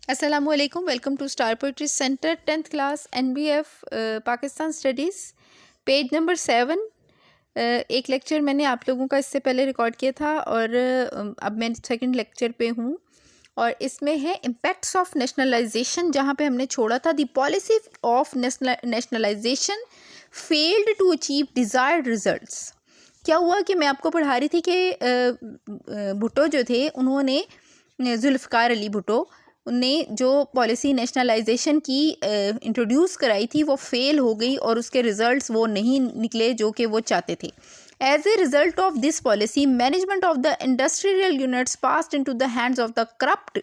अस्सलामुअलैकुम, welcome to star poetry centre 10th class NBF Pakistan studies, page number 7। एक lecture मैंने आप लोगों का इससे पहले रिकॉर्ड किया था और अब मैं सेकंड लेक्चर पे हूँ और इसमें है इम्पैक्ट्स ऑफ नेशनलाइजेशन, जहाँ पे हमने छोड़ा था the policy of nationalisation failed to achieve desired results. क्या हुआ कि मैं आपको पढ़ा रही थी कि भुट्टो जो थे उन्होंने जुल्फ़िकार अली भुट्टो ने जो पॉलिसी नेशनलाइजेशन की इंट्रोड्यूस कराई थी वो फेल हो गई और उसके रिजल्ट्स वो नहीं निकले जो कि वो चाहते थे। As a result of this policy, management of the industrial units passed into the hands of the corrupt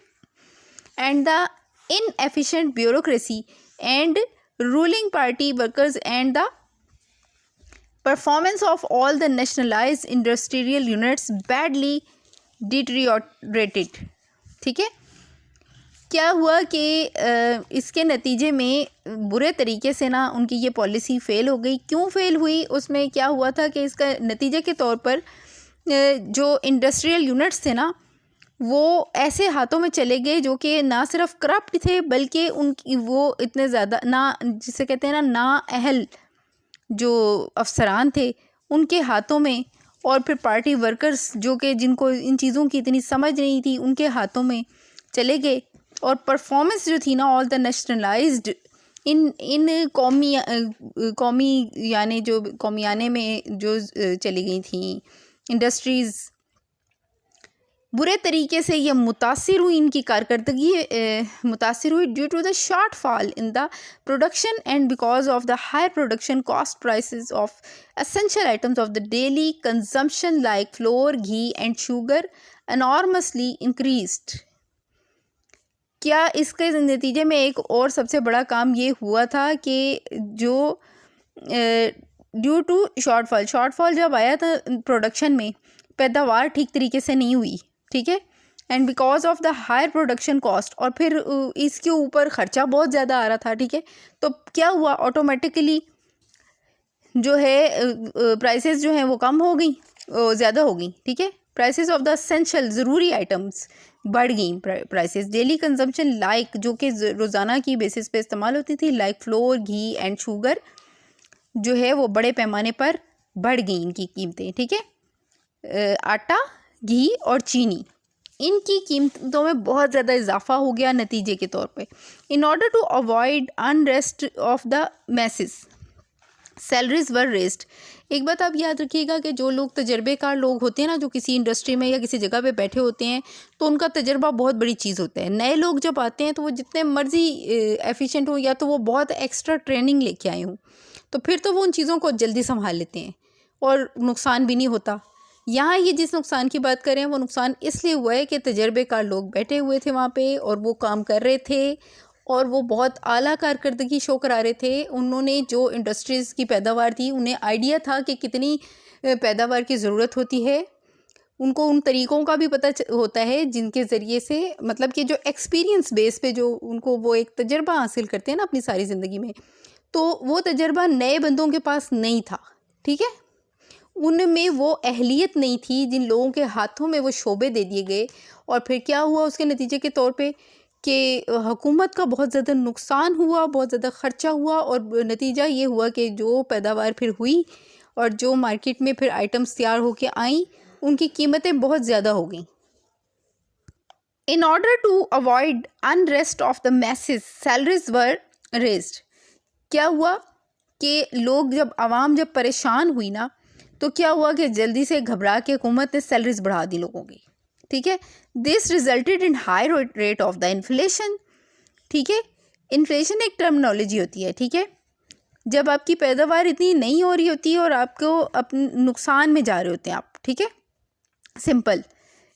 and the inefficient bureaucracy and ruling party workers, and the performance of all the nationalized industrial units badly deteriorated। ठीक है, क्या हुआ कि इसके नतीजे में बुरे तरीके से ना उनकी ये पॉलिसी फ़ेल हो गई। क्यों फ़ेल हुई, उसमें क्या हुआ था कि इसका नतीजे के तौर पर जो इंडस्ट्रियल यूनिट्स थे ना वो ऐसे हाथों में चले गए जो कि ना सिर्फ करप्ट थे बल्कि उनकी वो इतने ज़्यादा ना, जिसे कहते हैं ना अहल जो अफसरान थे उनके हाथों में, और फिर पार्टी वर्कर्स जो कि जिनको इन चीज़ों की इतनी समझ नहीं थी उनके हाथों में चले गए। और परफॉर्मेंस जो थी ना ऑल द नेशनलाइज्ड इन कौमी यानी जो कौमियाने में जो चली गई थी इंडस्ट्रीज़, बुरे तरीके से ये मुतासिर हुई, इनकी कारकर्दगी मुतासिर हुई due to the shortfall in the production and because of the high production cost prices of essential items of the daily consumption like flour, ghee and sugar enormously increased. क्या इसके नतीजे में एक और सबसे बड़ा काम ये हुआ था कि जो ड्यू टू शॉर्टफॉल जब आया था प्रोडक्शन में, पैदावार ठीक तरीके से नहीं हुई, ठीक है, and because of the higher production cost, और फिर इसके ऊपर ख़र्चा बहुत ज़्यादा आ रहा था, ठीक है। तो क्या हुआ, ऑटोमेटिकली जो है प्राइसेस जो हैं वो कम हो गई, ज़्यादा हो गई, ठीक है। प्राइसेस ऑफ द एसेंशियल ज़रूरी आइटम्स बढ़ गई, प्राइसेस डेली कंजम्पशन लाइक जो कि रोज़ाना की बेसिस पे इस्तेमाल होती थी, like flour, ghee and sugar जो है वो बड़े पैमाने पर बढ़ गई इनकी कीमतें, ठीक है। आटा, घी और चीनी, इनकी कीमतों में बहुत ज़्यादा इजाफा हो गया नतीजे के तौर पे। In order to avoid unrest of the masses, salaries were raised. एक बात आप याद रखिएगा कि जो लोग तजर्बेकार लोग होते हैं ना, जो किसी इंडस्ट्री में या किसी जगह पे बैठे होते हैं, तो उनका तजर्बा बहुत बड़ी चीज़ होता है। नए लोग जब आते हैं तो वो जितने मर्जी एफिशिएंट हो या तो वो बहुत एक्स्ट्रा ट्रेनिंग लेके आए हों, तो फिर तो वो उन चीज़ों को जल्दी संभाल लेते हैं और नुकसान भी नहीं होता। यहाँ ये जिस नुकसान की बात करें वो नुकसान इसलिए हुआ है कि तजर्बेकार लोग बैठे हुए थे वहाँ पे और वो काम कर रहे थे और वो बहुत आला कारकर्दगी शो करा रहे थे। उन्होंने जो इंडस्ट्रीज़ की पैदावार थी, उन्हें आइडिया था कि कितनी पैदावार की ज़रूरत होती है। उनको उन तरीक़ों का भी पता होता है जिनके ज़रिए से, मतलब कि जो एक्सपीरियंस बेस पे जो उनको वो एक तजर्बा हासिल करते हैं ना अपनी सारी ज़िंदगी में, तो वो तजर्बा नए बंदों के पास नहीं था, ठीक है। उनमें वो अहलियत नहीं थी जिन लोगों के हाथों में वो शोबे दे दिए गए। और फिर क्या हुआ उसके नतीजे के तौर पे कि हुकूमत का बहुत ज़्यादा नुकसान हुआ, बहुत ज़्यादा ख़र्चा हुआ, और नतीजा ये हुआ कि जो पैदावार फिर हुई और जो मार्केट में फिर आइटम्स तैयार होके आई, उनकी कीमतें बहुत ज़्यादा हो गई। In order to avoid unrest of the masses, salaries were raised. क्या हुआ कि लोग जब आवाम जब परेशान हुई ना, तो क्या हुआ कि जल्दी से घबरा के हुकूमत ने सैलरीज बढ़ा दी लोगों की, ठीक है। This resulted in high rate of the inflation, ठीक है। इन्फ्लेशन एक टर्मिनोलॉजी होती है, ठीक है, जब आपकी पैदावार इतनी नहीं हो रही होती और आपको अपने नुकसान में जा रहे होते हैं आप, ठीक है। सिंपल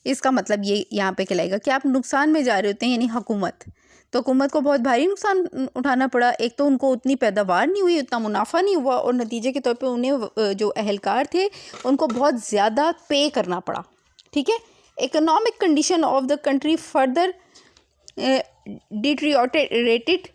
इसका मतलब ये यहाँ पे कहलाएगा कि आप नुकसान में जा रहे होते हैं, यानी हुकूमत, तो हुकूमत को बहुत भारी नुकसान उठाना पड़ा। एक तो उनको उतनी पैदावार नहीं हुई, उतना मुनाफा नहीं हुआ, और नतीजे के तौर पे उन्हें जो अहलकार थे उनको बहुत ज़्यादा पे करना पड़ा, ठीक है। Economic condition of the country further deteriorated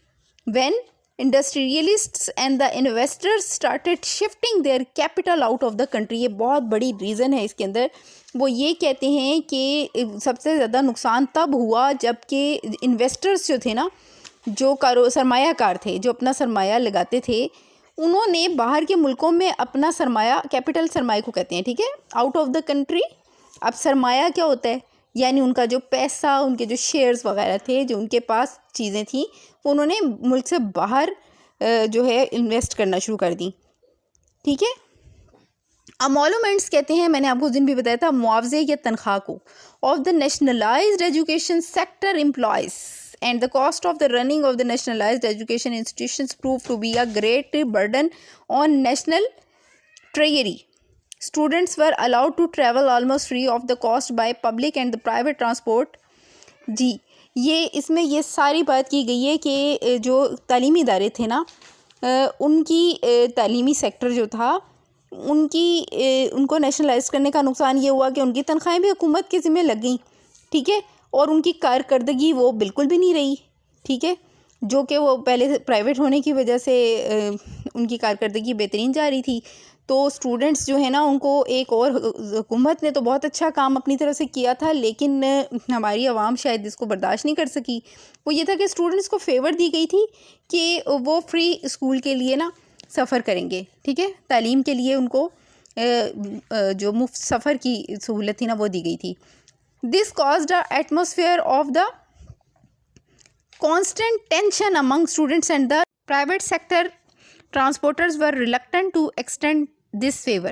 when industrialists and the investors started shifting their capital out of the country. ये बहुत बड़ी रीज़न है इसके अंदर। वो ये कहते हैं कि सबसे ज़्यादा नुकसान तब हुआ जबकि इन्वेस्टर्स जो थे ना, जो सरमायाकार थे, जो अपना सरमाया लगाते थे, उन्होंने बाहर के मुल्कों में अपना सरमाया, कैपिटल सरमाए को कहते हैं, ठीक है, आउट ऑफ द कंट्री। अब सरमाया क्या होता है, यानी उनका जो पैसा, उनके जो शेयर्स वगैरह थे, जो उनके पास चीज़ें थी, वो उन्होंने मुल्क से बाहर जो है इन्वेस्ट करना शुरू कर दी, ठीक है। अमोलूमेंट्स कहते हैं, मैंने आपको उस दिन भी बताया था, मुआवजे या तनख्वाह को, of the nationalised education sector employees and the cost of the running of the nationalized education institutions proved to be a great burden on national treasury. Students were allowed to travel almost free of the cost by public and the private transport. जी, ये इसमें ये सारी बात की गई है कि जो तालीमी इदारे थे ना, उनकी तालीमी सेक्टर जो था, उनको नेशनलाइज करने का नुकसान ये हुआ कि उनकी तनख्वाहें भी हुकूमत के ज़िम्मे लग गई, ठीक है, और उनकी कारकर्दगी वो बिल्कुल भी नहीं रही, ठीक है, जो कि वो पहले प्राइवेट होने की वजह से उनकी कारकर्दगी बेहतरीन जा रही थी। तो स्टूडेंट्स जो है ना, उनको एक और, हुकूमत ने तो बहुत अच्छा काम अपनी तरफ से किया था, लेकिन हमारी आवाम शायद इसको बर्दाश्त नहीं कर सकी। वो ये था कि स्टूडेंट्स को फेवर दी गई थी कि वो फ्री स्कूल के लिए ना सफ़र करेंगे, ठीक है, तालीम के लिए उनको जो मुफ्त सफ़र की सहूलत थी ना, वो दी गई थी। This caused an atmosphere of the constant tension among students, and the private sector transporters were reluctant to extend this favor,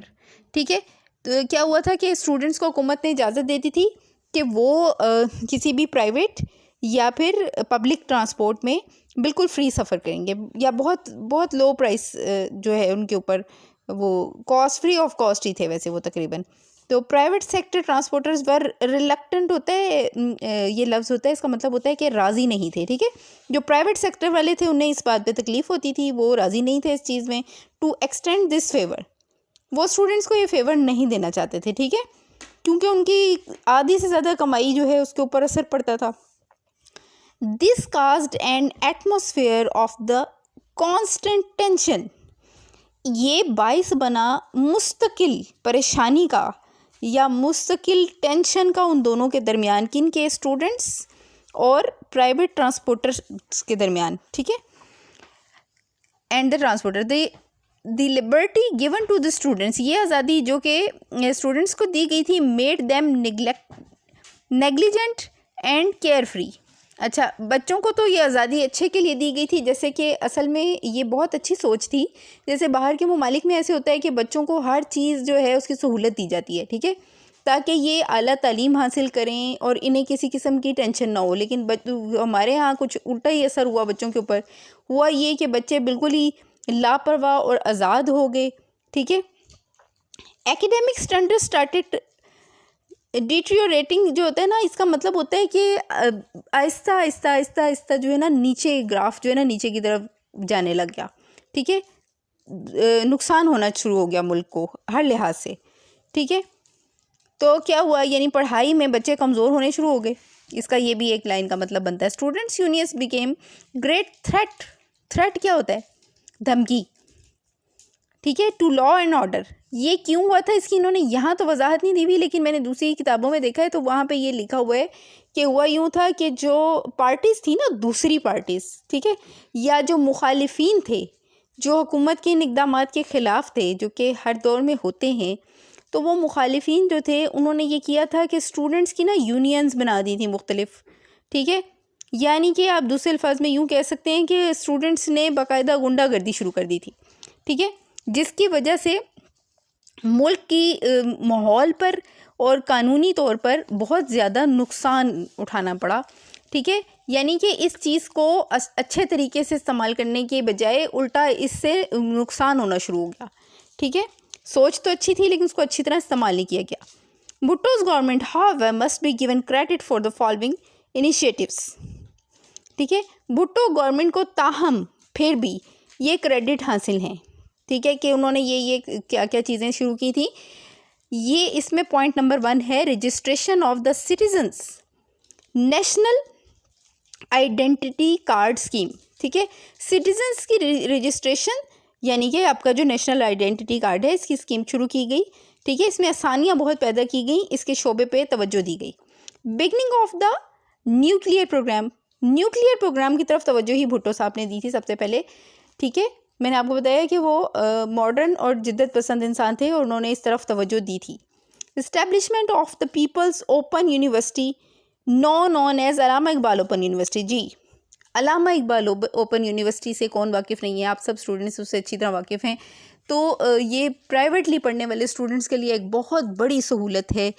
ठीक है। तो क्या हुआ था कि स्टूडेंट्स को हुकूमत ने इजाज़त देती थी कि वो किसी भी प्राइवेट या फिर पब्लिक ट्रांसपोर्ट में बिल्कुल फ्री सफ़र करेंगे, या बहुत बहुत लो प्राइस जो है उनके ऊपर, वो कॉस्ट, फ्री ऑफ कॉस्ट ही थे वैसे वो तकरीबन। तो प्राइवेट सेक्टर ट्रांसपोर्टर्स वर रिलक्टेंट होता है, ये लफ्ज़ होता है, इसका मतलब होता है कि राज़ी नहीं थे, ठीक है। जो प्राइवेट सेक्टर वाले थे उन्हें इस बात पे तकलीफ़ होती थी, वो राज़ी नहीं थे इस चीज़ में, टू एक्सटेंड दिस फेवर, वो स्टूडेंट्स को ये फेवर नहीं देना चाहते थे, ठीक है, क्योंकि उनकी आधी से ज़्यादा कमाई जो है उसके ऊपर असर पड़ता था। This caused N atmosphere of the constant tension, ये बाइस बना मुस्तकिल परेशानी का या मुस्तकिल टेंशन का उन दोनों के दरमियान, किन के, स्टूडेंट्स और प्राइवेट ट्रांसपोर्टर्स के दरमियान, ठीक है। And the transporter, the liberty given to the students, ये आज़ादी जो कि स्टूडेंट्स को दी गई थी, made them negligent and carefree. अच्छा, बच्चों को तो ये आज़ादी अच्छे के लिए दी गई थी, जैसे कि असल में ये बहुत अच्छी सोच थी। जैसे बाहर के ममालिक में ऐसे होता है कि बच्चों को हर चीज़ जो है उसकी सहूलत दी जाती है, ठीक है, ताकि ये आला तालीम हासिल करें और इन्हें किसी किस्म की टेंशन ना हो। लेकिन हमारे यहाँ कुछ उल्टा ही असर हुआ बच्चों के ऊपर, हुआ ये कि बच्चे बिल्कुल ही लापरवाह और आज़ाद हो गए, ठीक है। एकेडमिक स्टैंडर्ड स्टार्टेड डिट्रियोरेटिंग, जो होता है ना, इसका मतलब होता है कि आहिस्ता आहिस्ता आहिस्ता आहिस्ता जो है ना, नीचे ग्राफ जो है ना, नीचे की तरफ जाने लग गया, ठीक है, नुकसान होना शुरू हो गया मुल्क को हर लिहाज से, ठीक है। तो क्या हुआ, यानी पढ़ाई में बच्चे कमज़ोर होने शुरू हो गए। इसका ये भी एक लाइन का मतलब बनता है, students unions became great threat. Threat क्या होता है, धमकी, ठीक है, टू लॉ एंड ऑर्डर। ये क्यों हुआ था, इसकी इन्होंने यहाँ तो वजाहत नहीं दी हुई, लेकिन मैंने दूसरी किताबों में देखा है तो वहाँ पे ये लिखा हुआ है कि हुआ यूँ था कि जो पार्टीज़ थी ना, दूसरी पार्टीज़, ठीक है, या जो मुखालिफिन थे, जो हुकूमत के इन इक़दामात के ख़िलाफ़ थे, जो कि हर दौर में होते हैं, तो वो मुखालिफिन जो थे उन्होंने ये किया था कि स्टूडेंट्स की ना यूनियंस बना दी थी मुख्तलिफ, ठीक है, यानी कि आप दूसरे अल्फाज में यूँ कह सकते हैं कि स्टूडेंट्स ने बाकायदा गुंडागर्दी शुरू कर दी थी, ठीक है, जिसकी वजह से मुल्क की माहौल पर और कानूनी तौर पर बहुत ज़्यादा नुकसान उठाना पड़ा, ठीक है। यानी कि इस चीज़ को अच्छे तरीके से इस्तेमाल करने के बजाय उल्टा इससे नुकसान होना शुरू हो गया, ठीक है। सोच तो अच्छी थी लेकिन उसको अच्छी तरह इस्तेमाल नहीं किया गया। Bhutto's government however must be given credit for the following initiatives, ठीक है। भुट्टो गवर्नमेंट को ताहम फिर भी ये क्रेडिट हासिल हैं, ठीक है, कि उन्होंने ये क्या क्या चीज़ें शुरू की थी। ये इसमें पॉइंट नंबर 1 है, registration of the citizens national identity card scheme, ठीक है। सिटीजन्स की रजिस्ट्रेशन यानी कि आपका जो नेशनल आइडेंटिटी कार्ड है इसकी स्कीम शुरू की गई, ठीक है। इसमें आसानियाँ बहुत पैदा की गई, इसके शोबे पे तवज्जो दी गई। Beginning of the nuclear programme, nuclear programme की तरफ तवज्जो ही भुट्टो साहब ने दी थी सबसे पहले, ठीक है। मैंने आपको बताया कि वो मॉडर्न और जिद्दत पसंद इंसान थे और उन्होंने इस तरफ तवज्जो दी थी। Establishment of the people's open university known as Allama Iqbal open university. जी, अलामा इकबाल ओपन यूनिवर्सिटी से कौन वाकिफ़ नहीं है, आप सब स्टूडेंट्स उससे अच्छी तरह वाकिफ़ हैं। तो ये प्राइवेटली पढ़ने वाले स्टूडेंट्स के लिए एक बहुत बड़ी सहूलत है,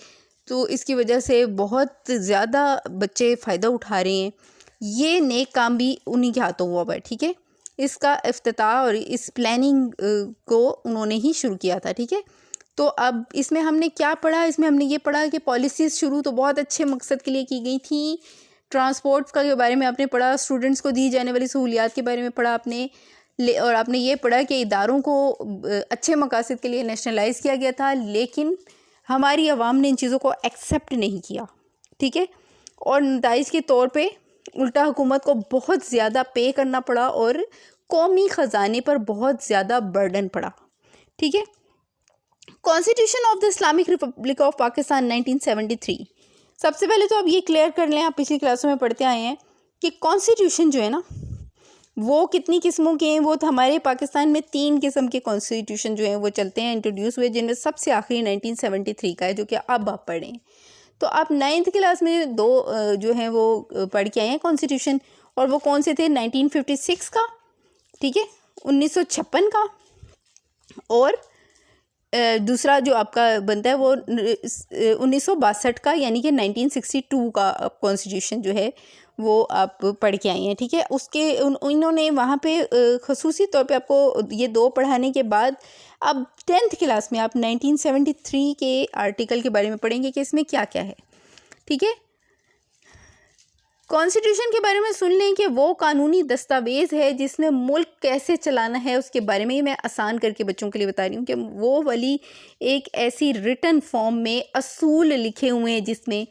तो इसकी वजह से बहुत ज़्यादा बच्चे फ़ायदा उठा रहे हैं। ये नेक काम भी उन्हीं के हाथों हुआ है, ठीक है। इसका इफ्तिताह और इस प्लानिंग को उन्होंने ही शुरू किया था, ठीक है। तो अब इसमें हमने क्या पढ़ा, इसमें हमने ये पढ़ा कि पॉलिसीज़ शुरू तो बहुत अच्छे मकसद के लिए की गई थी। ट्रांसपोर्ट के बारे में आपने पढ़ा, स्टूडेंट्स को दी जाने वाली सहूलियात के बारे में पढ़ा आपने, और आपने ये पढ़ा कि इदारों को अच्छे मकासद के लिए नेशनलाइज किया गया था, लेकिन हमारी आवाम ने इन चीज़ों को एक्सेप्ट नहीं किया, ठीक है। और नताइज के तौर पे उल्टा हुकूमत को बहुत ज़्यादा पे करना पड़ा और कौमी ख़जाने पर बहुत ज़्यादा बर्डन पड़ा, ठीक है। Constitution of the Islamic republic of Pakistan 1973। सबसे पहले तो आप ये क्लियर कर लें, आप पिछली क्लासों में पढ़ते आए हैं कि कॉन्स्टिट्यूशन जो है ना वो कितनी किस्मों के हैं। वो तो हमारे पाकिस्तान में 3 किस्म के कॉन्स्टिट्यूशन जो हैं वो चलते हैं, इंट्रोड्यूस हुए, जिनमें सबसे आखिरी 1973 का है जो कि अब आप पढ़ें। तो आप 9th क्लास में 2 जो हैं वो पढ़ के आए हैं कॉन्स्टिट्यूशन, और वो कौन से थे, 1956 का, ठीक है, 1956 का, और दूसरा जो आपका बनता है वो 1962 का, यानी कि 1962 का कॉन्स्टिट्यूशन जो है वो आप पढ़ के आए हैं, ठीक है। उसके इन्होंने वहाँ पे ख़ुसूसी तौर पे आपको ये 2 पढ़ाने के बाद अब 10th क्लास में आप 1973 के आर्टिकल के बारे में पढ़ेंगे कि इसमें क्या क्या है, ठीक है। कॉन्स्टिट्यूशन के बारे में सुन लें कि वो कानूनी दस्तावेज़ है जिसमें मुल्क कैसे चलाना है, उसके बारे में ही मैं आसान करके बच्चों के लिए बता रही हूँ कि वो वाली एक ऐसी रिटन फॉर्म में असूल लिखे हुए हैं जिसमें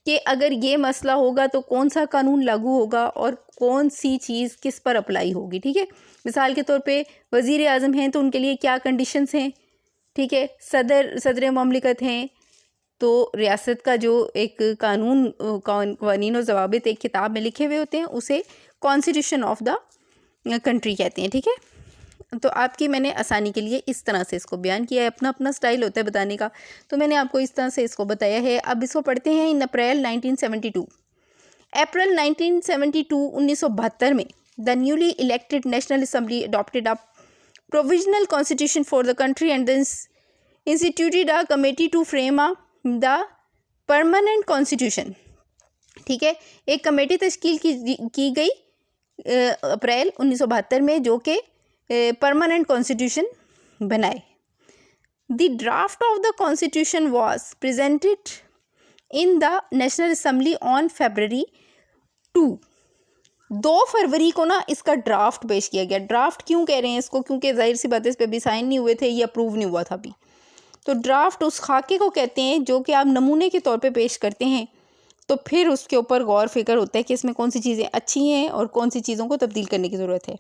कि अगर ये मसला होगा तो कौन सा कानून लागू होगा और कौन सी चीज़ किस पर अप्लाई होगी, ठीक है। मिसाल के तौर पे वज़ीर आज़म हैं तो उनके लिए क्या कंडीशंस हैं, ठीक है। सदर ममलिकत हैं तो रियासत का जो एक कानून और ज़वाबित एक किताब में लिखे हुए होते हैं उसे कॉन्स्टिट्यूशन ऑफ द कंट्री कहते हैं, ठीक है। तो आपकी मैंने आसानी के लिए इस तरह से इसको बयान किया है, अपना अपना स्टाइल होता है बताने का, तो मैंने आपको इस तरह से इसको बताया है। अब इसको पढ़ते हैं। इन अप्रैल 1972, अप्रैल 1972 1972 में the newly elected national assembly adopted a provisional constitution for the country and instituted a committee to frame the permanent constitution, ठीक है। एक कमेटी तश्कील की गई अप्रैल 1972 में जो कि परमानेंट कॉन्स्टिट्यूशन बनाए। The draft of the constitution was presented in the national assembly on February 2 फरवरी को ना इसका ड्राफ्ट पेश किया गया। ड्राफ्ट क्यों कह रहे हैं इसको, क्योंकि जाहिर सी बात है इस पर भी साइन नहीं हुए थे, ये अप्रूव नहीं हुआ था अभी। तो ड्राफ्ट उस खाके को कहते हैं जो कि आप नमूने के तौर पे पेश करते हैं, तो फिर उसके ऊपर गौर फिक्र होता है कि इसमें कौन सी चीज़ें अच्छी हैं और कौन सी चीज़ों को तब्दील करने की ज़रूरत है।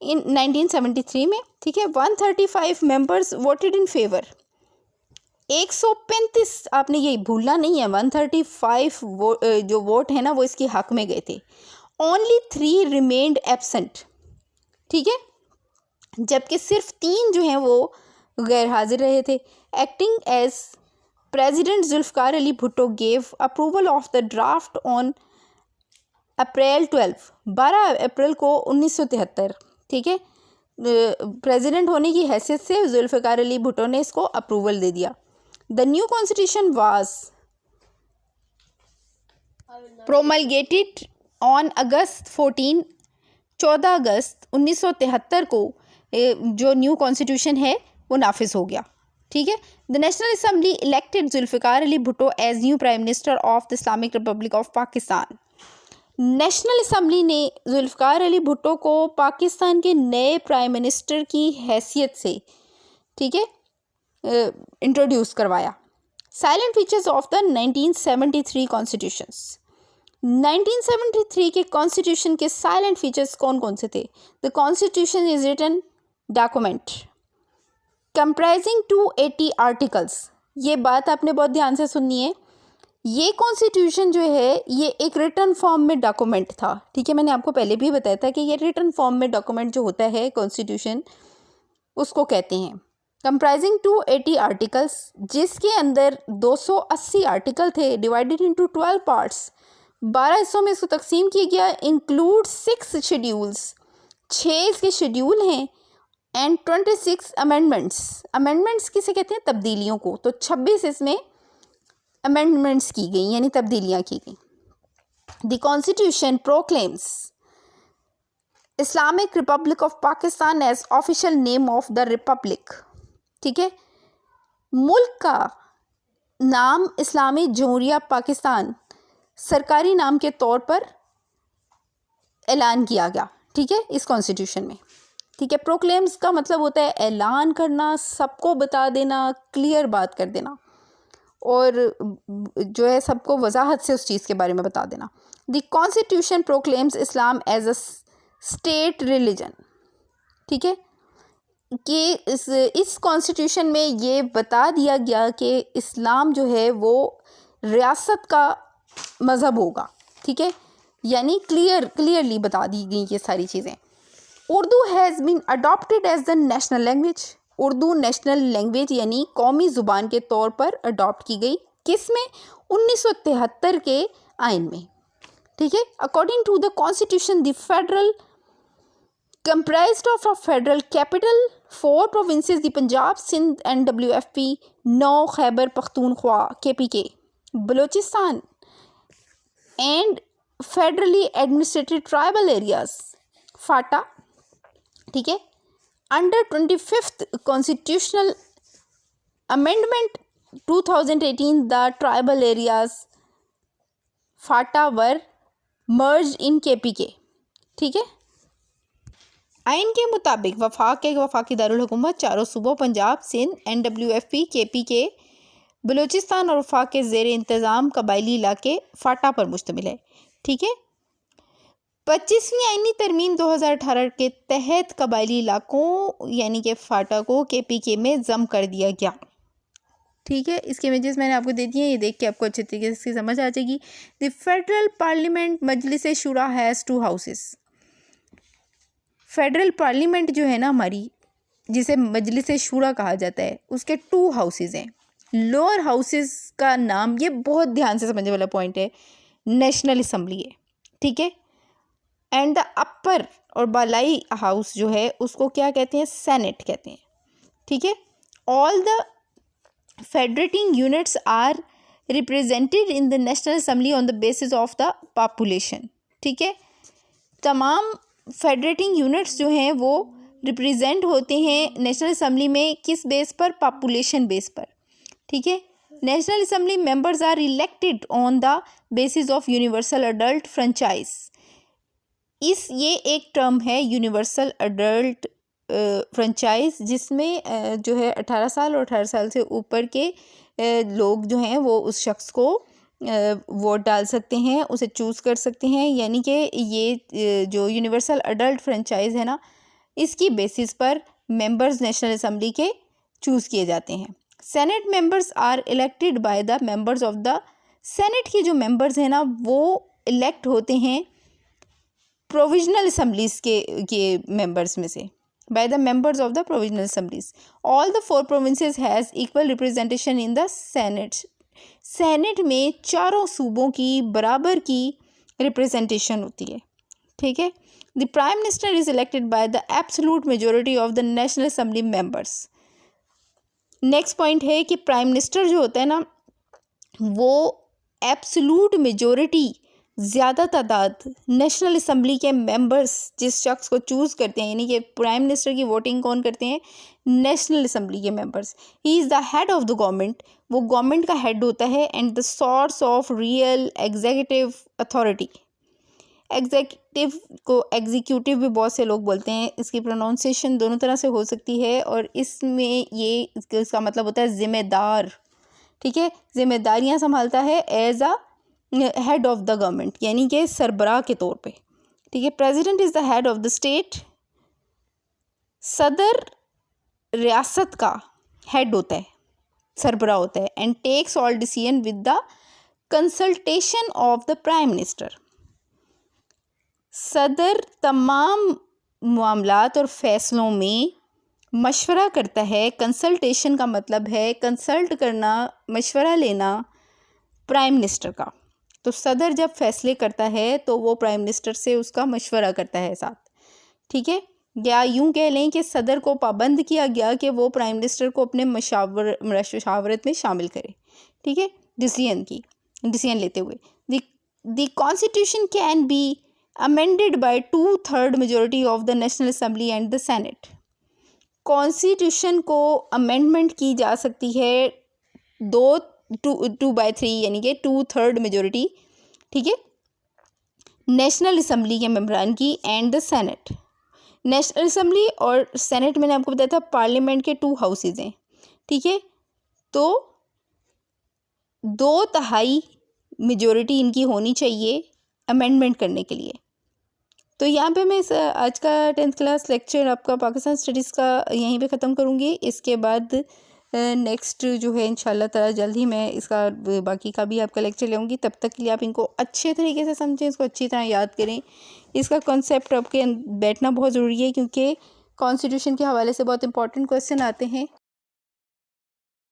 इन 1973 में, ठीक है, 135 मेंबर्स वोटेड इन फेवर, 135, आपने ये भूलना नहीं है, 135 जो वोट है ना वो इसके हक में गए थे। ओनली 3 रिमेन्ड एब्सेंट, ठीक है, जबकि सिर्फ 3 जो हैं वो गैर हाजिर रहे थे। Acting as president Zulfikar Ali Bhutto gave approval of the draft on April 12 April को 1973, ठीक है। प्रेसिडेंट होने की हैसियत से जुल्फ़िकार अली भुट्टो ने इसको अप्रूवल दे दिया। The new constitution was promulgated on August 14 August 1973 को जो न्यू कॉन्स्टिट्यूशन है वो नाफिज हो गया, ठीक है। The national assembly elected Zulfikar Ali Bhutto as new prime minister of the Islamic republic of Pakistan. National assembly ने जुल्फ़िकार अली भुट्टो को पाकिस्तान के नए प्राइम मिनिस्टर की हैसियत से, ठीक है, इंट्रोड्यूस करवाया। Salient features of the 1973 constitutions. 1973 के कॉन्स्टिट्यूशन के साइलेंट फीचर्स कौन कौन से थे? The constitution is written document comprising 280 articles. ये बात आपने बहुत ध्यान से सुननी है। ये कॉन्स्टिट्यूशन जो है ये एक रिटन फॉर्म में डॉक्यूमेंट था, ठीक है। मैंने आपको पहले भी बताया था कि ये रिटन फॉर्म में डॉक्यूमेंट जो होता है कॉन्स्टिट्यूशन उसको कहते हैं। कंप्राइजिंग 280 आर्टिकल्स, जिसके अंदर 280 आर्टिकल थे, डिवाइडेड इनटू 12 पार्ट्स, 12 हिस्सों में इसको तकसीम किया गया। इंक्लूड 6 शेड्यूल्स, 6 इसके शेड्यूल हैं, एंड 26 अमेंडमेंट्स। अमेंडमेंट्स किसे कहते हैं? तब्दीलियों को। तो 26 इसमें अमेंडमेंट्स की गई यानी तब्दीलियाँ की गई। The constitution proclaims Islamic republic of Pakistan as official name of the republic, ठीक है। मुल्क का नाम इस्लामी जमहूरिया पाकिस्तान सरकारी नाम के तौर पर ऐलान किया गया, ठीक है, इस कॉन्स्टिट्यूशन में, ठीक है। प्रोक्लेम्स का मतलब होता है ऐलान करना, सबको बता देना, क्लियर बात कर देना, और जो है सबको वजाहत से उस चीज़ के बारे में बता देना। The constitution proclaims Islam as a state religion, ठीक है, कि इस कॉन्स्टिट्यूशन में ये बता दिया गया कि इस्लाम जो है वो रियासत का मज़हब होगा, ठीक है, यानी क्लियरली बता दी गई ये सारी चीज़ें। Urdu has been adopted as the national language, Urdu national language यानी कौमी ज़ुबान के तौर पर अडॉप्ट की गई। किस में? 1973 के आइन में, ठीक है। According to the constitution the federal comprised of a federal capital, 4 provinces, the Punjab, Sindh, NWFP, 9 Khyber Pakhtunkhwa, KPK, Balochistan, and federally administrated tribal areas, FATA, ठीक है। Under 25th Constitutional Amendment 2018, the tribal areas FATA were merged in KPK, ठीक है। आइन के मुताबिक वफाकी दारुल हुकूमत चारों सूबों पंजाब, सिंध, NWFP, KPK, बलूचिस्तान और वफाक के ज़ेर इंतज़ाम कबायली इलाके फाटा पर मुश्तमिल है, ठीक है। 25वीं आइनी तरमीम 2018 के तहत कबायली इलाकों यानी कि फाटा को KPK में ज़म कर दिया गया, ठीक है। इसके इमेजेस मैंने आपको दे दिए हैं, ये देख के आपको अच्छे तरीके से इसकी समझ आ जाएगी। The federal parliament Majlis Shura has 2 houses. Federal parliament जो है ना हमारी, जिसे मजलिस शूरा कहा जाता है, उसके 2 हाउसेस हैं। लोअर हाउसेस का नाम, ये बहुत ध्यान से समझने वाला पॉइंट है, नेशनल असम्बली है, ठीक है। एंड द अपर और बालाई हाउस जो है उसको क्या कहते हैं? सेनेट कहते हैं, ठीक है। All the federating units are represented in the national assembly on the basis of the population, ठीक है। तमाम फेडरेटिंग यूनिट्स जो हैं वो रिप्रेजेंट होते हैं नेशनल असम्बली में किस बेस पर? पॉपुलेशन बेस पर, ठीक है। National assembly members are elected on the basis of universal adult franchise. ये एक टर्म है यूनिवर्सल अडल्ट फ्रेंचाइज, जिसमें जो है 18 साल और 18 साल से ऊपर के लोग जो हैं वो उस शख्स को वोट डाल सकते हैं, उसे चूज़ कर सकते हैं। यानी कि ये जो यूनिवर्सल अडल्ट फ्रेंचाइज है ना, इसकी बेसिस पर मेंबर्स नेशनल असम्बली के चूज़ किए जाते हैं। Senate members are elected by the members of the, senate के जो मेंबर्स हैं ना वो इलेक्ट होते हैं प्रोविजनल असम्बलीज़ के मेंबर्स में से, bye the members of the provisional assemblies. All the 4 provinces has equal representation in the senate. Senate में चारों सूबों की बराबर की रिप्रेजेंटेशन होती है, ठीक है। The prime minister is elected by the absolute majority of the national assembly members. Next point है कि प्राइम मिनिस्टर जो होता है ना वो एब्सोल्यूट मेजॉरिटी, ज़्यादा तादाद नेशनल असम्बली के मेंबर्स जिस शख्स को चूज़ करते हैं, यानी कि प्राइम मिनिस्टर की वोटिंग कौन करते हैं? नेशनल असम्बली के members. He is the head of the government, वो गवर्नमेंट का हेड होता है। And the source of real executive authority, executive को एग्जीक्यूटिव भी बहुत से लोग बोलते हैं, इसकी प्रोनाउंसिएशन दोनों तरह से हो सकती है, और इसमें ये इसका मतलब होता है ज़िम्मेदार, ठीक है। जिम्मेदारियाँ संभालता है as a head of the government, यानी कि सरबराह के तौर पे, ठीक है। President is the head of the state, सदर रियासत का हेड होता है, सरबराह होता है। And takes all decision with the consultation of the prime minister, सदर तमाम मामलात और फैसलों में मशवरा करता है। कंसल्टेशन का मतलब है कंसल्ट करना, मशवरा लेना प्राइम मिनिस्टर का। तो सदर जब फैसले करता है तो वो प्राइम मिनिस्टर से उसका मशवरा करता है साथ, ठीक है। या यूं कह लें कि सदर को पाबंद किया गया कि वो प्राइम मिनिस्टर को अपने मशावरत में शामिल करे, ठीक है, डिसीजन लेते हुए। The constitution can be amended bye 2/3 majority of the national assembly and the senate. Constitution को अमेंडमेंट की जा सकती है 2/3 यानी कि 2/3 मेजोरिटी, ठीक है, नेशनल असेंबली के मेंबरान की and the senate. National assembly और सेनेट मैंने आपको बताया था पार्लियामेंट के 2 हाउसेज हैं, ठीक है। तो 2/3 मेजोरिटी इनकी होनी चाहिए अमेंडमेंट करने के लिए। तो यहाँ पे मैं आज का 10th क्लास लेक्चर आपका पाकिस्तान स्टडीज़ का यहीं पे ख़त्म करूँगी। इसके बाद नेक्स्ट जो है इंशाल्लाह ताला जल्द ही मैं इसका बाकी का भी आपका लेक्चर लेंगी। तब तक के लिए आप इनको अच्छे तरीके से समझें, इसको अच्छी तरह याद करें। इसका कॉन्सेप्ट आपके बैठना बहुत ज़रूरी है क्योंकि कॉन्स्टिट्यूशन के हवाले से बहुत इंपॉर्टेंट क्वेश्चन आते हैं।